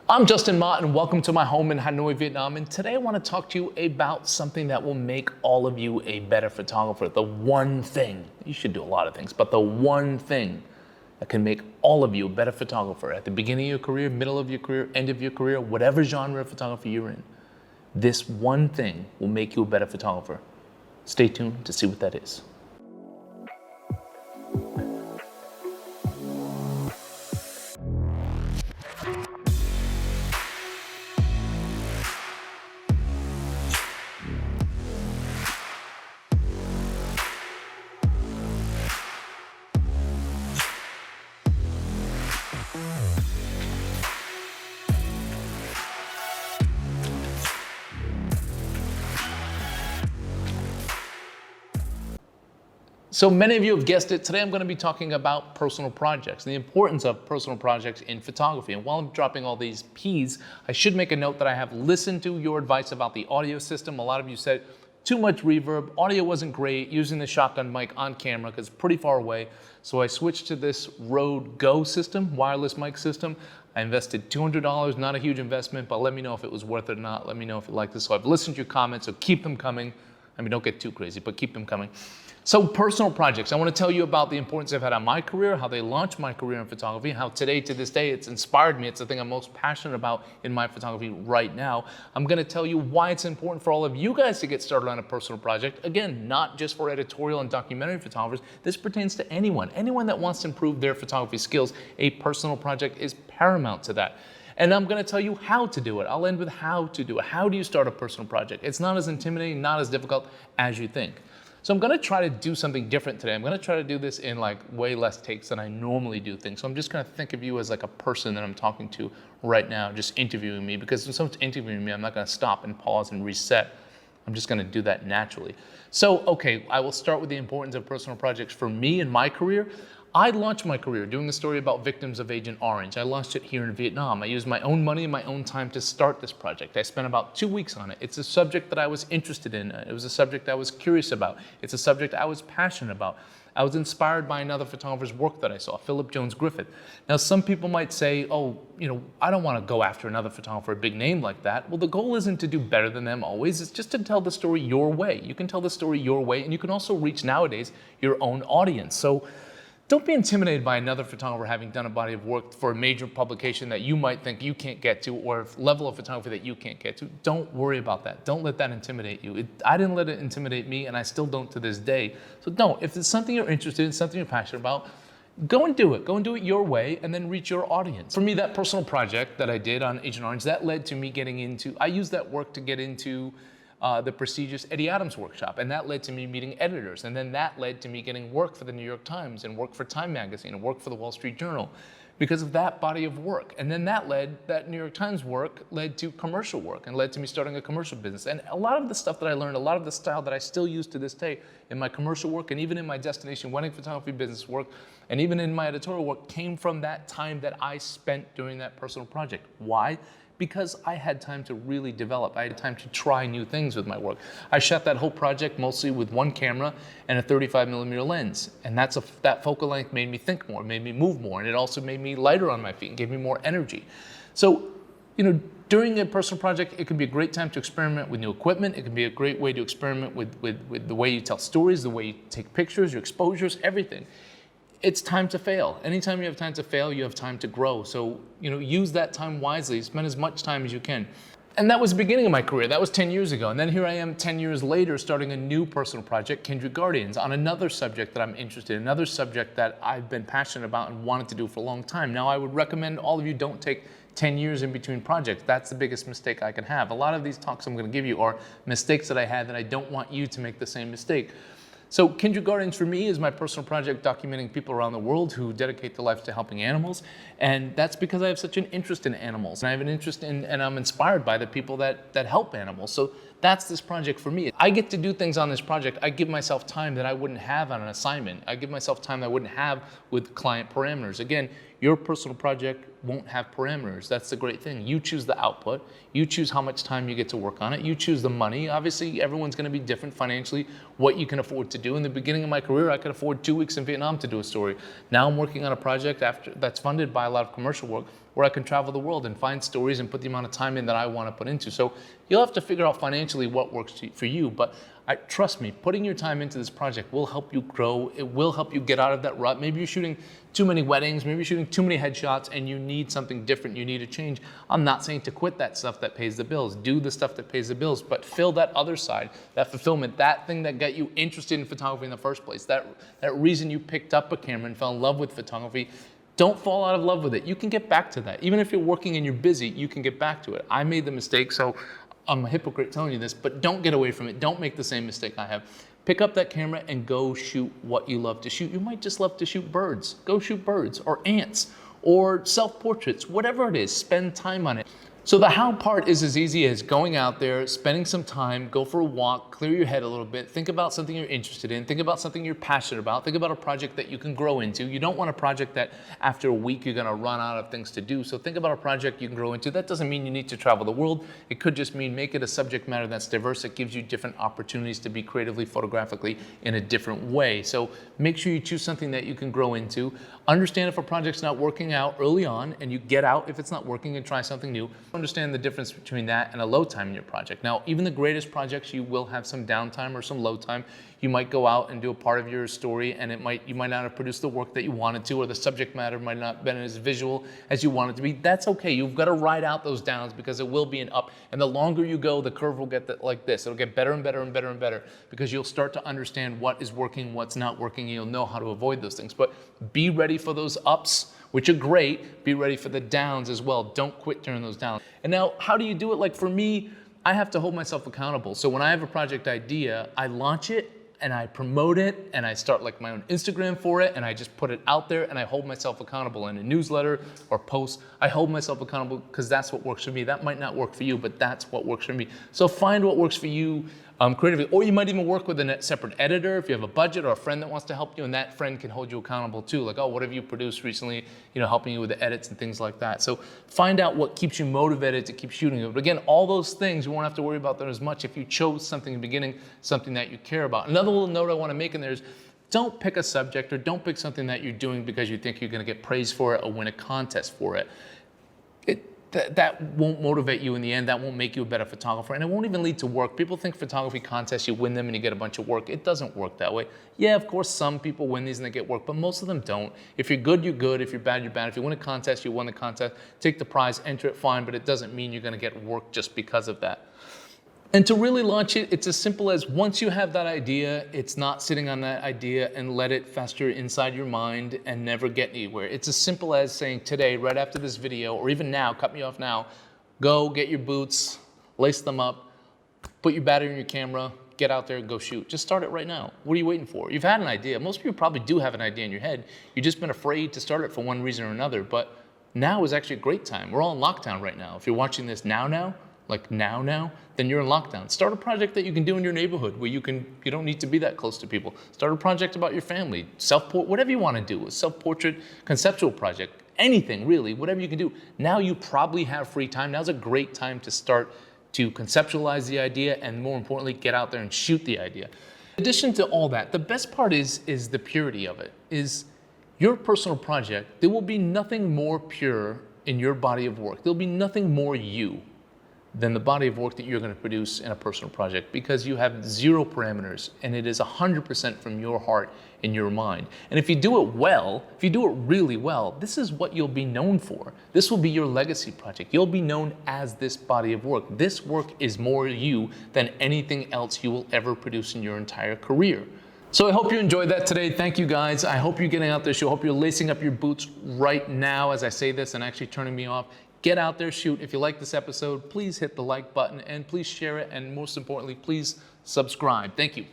I'm Justin Mott and welcome to my home in Hanoi, Vietnam. And today I want to talk to you about something that will make all of you a better photographer. The one thing, you should do a lot of things, but the one thing that can make all of you a better photographer at the beginning of your career, middle of your career, end of your career, whatever genre of photography you're in. This one thing will make you a better photographer. Stay tuned to see what that is. So many of you have guessed it. Today I'm going to be talking about personal projects, the importance of personal projects in photography. And while I'm dropping all these P's, I should make a note that I have listened to your advice about the audio system. A lot of you said too much reverb, audio wasn't great, using the shotgun mic on camera because it's pretty far away. So I switched to this Rode Go system, wireless mic system. I invested $200, not a huge investment, but let me know if it was worth it or not. Let me know if you like this. So I've listened to your comments, so keep them coming. I mean, don't get too crazy, but keep them coming. So personal projects, I want to tell you about the importance I've had on my career, how they launched my career in photography, how today, to this day, it's inspired me. It's the thing I'm most passionate about in my photography right now. I'm going to tell you why it's important for all of you guys to get started on a personal project. Again, not just for editorial and documentary photographers. This pertains to anyone that wants to improve their photography skills. A personal project is paramount to that. And I'm going to tell you how to do it. I'll end with how to do it. How do you start a personal project? It's not as intimidating, not as difficult as you think. So I'm going to try to do something different today. I'm going to try to do this in like way less takes than I normally do things. So I'm just going to think of you as like a person that I'm talking to right now, just interviewing me, because when someone's interviewing me, I'm not going to stop and pause and reset. I'm just going to do that naturally. So, okay, I will start with the importance of personal projects for me in my career. I launched my career doing a story about victims of Agent Orange. I launched it here in Vietnam. I used my own money and my own time to start this project. I spent about 2 weeks on it. It's a subject that I was interested in. It was a subject I was curious about. It's a subject I was passionate about. I was inspired by another photographer's work that I saw, Philip Jones Griffith. Now, some people might say, oh, I don't want to go after another photographer, a big name like that. Well, the goal isn't to do better than them always. It's just to tell the story your way. You can tell the story your way, and you can also reach nowadays your own audience. So don't be intimidated by another photographer having done a body of work for a major publication that you might think you can't get to, or a level of photography that you can't get to. Don't worry about that. Don't let that intimidate you. I didn't let it intimidate me, and I still don't to this day. So don't. If it's something you're interested in, something you're passionate about, go and do it. Go and do it your way, and then reach your audience. For me, that personal project that I did on Agent Orange, that led to me getting into, I used that work to get into the prestigious Eddie Adams workshop, and that led to me meeting editors, and then that led to me getting work for the New York Times and work for Time Magazine and work for the Wall Street Journal because of that body of work. And then that New York Times work led to commercial work and led to me starting a commercial business. And a lot of the stuff that I learned, a lot of the style that I still use to this day in my commercial work and even in my destination wedding photography business work and even in my editorial work came from that time that I spent doing that personal project. Why? Because I had time to really develop. I had time to try new things with my work. I shot that whole project mostly with one camera and a 35mm lens. And that focal length made me think more, made me move more, and it also made me lighter on my feet and gave me more energy. So, during a personal project, it can be a great time to experiment with new equipment. It can be a great way to experiment with the way you tell stories, the way you take pictures, your exposures, everything. It's time to fail. Anytime you have time to fail, you have time to grow. So, use that time wisely. Spend as much time as you can. And that was the beginning of my career. That was 10 years ago. And then here I am 10 years later starting a new personal project, Kindred Guardians, on another subject that I'm interested in, another subject that I've been passionate about and wanted to do for a long time. Now, I would recommend all of you don't take 10 years in between projects. That's the biggest mistake I can have. A lot of these talks I'm going to give you are mistakes that I had that I don't want you to make the same mistake. So Kindred Guardians for me is my personal project documenting people around the world who dedicate their lives to helping animals. And that's because I have such an interest in animals. And I have an interest in, and I'm inspired by the people that help animals. So that's this project for me. I get to do things on this project. I give myself time that I wouldn't have on an assignment. I give myself time that I wouldn't have with client parameters. Again, your personal project won't have parameters. That's the great thing. You choose the output. You choose how much time you get to work on it. You choose the money. Obviously, everyone's going to be different financially, what you can afford to do. In the beginning of my career, I could afford 2 weeks in Vietnam to do a story. Now I'm working on a project that's funded by a lot of commercial work where I can travel the world and find stories and put the amount of time in that I want to put into. So you'll have to figure out financially what works for you, but trust me, putting your time into this project will help you grow. It will help you get out of that rut. Maybe you're shooting too many weddings, maybe you're shooting too many headshots and you need something different, you need a change. I'm not saying to quit that stuff that pays the bills. Do the stuff that pays the bills, but fill that other side, that fulfillment, that thing that got you interested in photography in the first place, that reason you picked up a camera and fell in love with photography. Don't fall out of love with it. You can get back to that. Even if you're working and you're busy, you can get back to it. I made the mistake, so I'm a hypocrite telling you this, but don't get away from it. Don't make the same mistake I have. Pick up that camera and go shoot what you love to shoot. You might just love to shoot birds. Go shoot birds or ants or self-portraits, whatever it is, spend time on it. So the how part is as easy as going out there, spending some time, go for a walk, clear your head a little bit, think about something you're interested in, think about something you're passionate about, think about a project that you can grow into. You don't want a project that after a week you're gonna run out of things to do. So think about a project you can grow into. That doesn't mean you need to travel the world. It could just mean make it a subject matter that's diverse, that gives you different opportunities to be creatively, photographically in a different way. So make sure you choose something that you can grow into. Understand if a project's not working out early on and you get out if it's not working and try something new. Understand the difference between that and a low time in your project. Now, even the greatest projects, you will have some downtime or some low time. You might go out and do a part of your story and you might not have produced the work that you wanted to, or the subject matter might not have been as visual as you wanted to be. That's okay. You've got to ride out those downs because it will be an up. And the longer you go, the curve will get like this. It'll get better and better and better and better because you'll start to understand what is working, what's not working, and you'll know how to avoid those things. But be ready for those ups, which are great. Be ready for the downs as well. Don't quit during those downs. And now, how do you do it? Like for me, I have to hold myself accountable. So when I have a project idea, I launch it and I promote it and I start like my own Instagram for it and I just put it out there and I hold myself accountable in a newsletter or post. I hold myself accountable because that's what works for me. That might not work for you, but that's what works for me. So find what works for you creatively, or you might even work with a separate editor if you have a budget or a friend that wants to help you, and that friend can hold you accountable too. Like, oh, what have you produced recently? You know, helping you with the edits and things like that. So find out what keeps you motivated to keep shooting it. But again, all those things, you won't have to worry about them as much if you chose something in the beginning, something that you care about. Another little note I want to make in there is don't pick a subject or don't pick something that you're doing because you think you're going to get praise for it or win a contest for it. That won't motivate you in the end. That won't make you a better photographer, and it won't even lead to work. People think photography contests, you win them and you get a bunch of work. It doesn't work that way. Yeah, of course, some people win these and they get work, but most of them don't. If you're good, you're good. If you're bad, you're bad. If you win a contest, you won the contest. Take the prize, enter it, fine, but it doesn't mean you're gonna get work just because of that. And to really launch it, it's as simple as once you have that idea, it's not sitting on that idea and let it fester inside your mind and never get anywhere. It's as simple as saying today, right after this video, or even now, cut me off now, go get your boots, lace them up, put your battery in your camera, get out there and go shoot. Just start it right now. What are you waiting for? You've had an idea. Most people probably do have an idea in your head. You've just been afraid to start it for one reason or another, but now is actually a great time. We're all in lockdown right now. If you're watching this now, like now, then you're in lockdown. Start a project that you can do in your neighborhood where you don't need to be that close to people. Start a project about your family, whatever you want to do, a self-portrait, conceptual project, anything really, whatever you can do. Now you probably have free time. Now's a great time to start to conceptualize the idea and more importantly, get out there and shoot the idea. In addition to all that, the best part is the purity of it, is your personal project. There will be nothing more pure in your body of work. There'll be nothing more you than the body of work that you're going to produce in a personal project, because you have zero parameters and it is 100% from your heart and your mind. And if you do it well, if you do it really well, this is what you'll be known for. This will be your legacy project. You'll be known as this body of work. This work is more you than anything else you will ever produce in your entire career. So I hope you enjoyed that today. Thank you guys. I hope you're getting out there. I hope you're lacing up your boots right now as I say this and actually turning me off. Get out there, shoot. If you like this episode, please hit the like button and please share it. And most importantly, please subscribe. Thank you.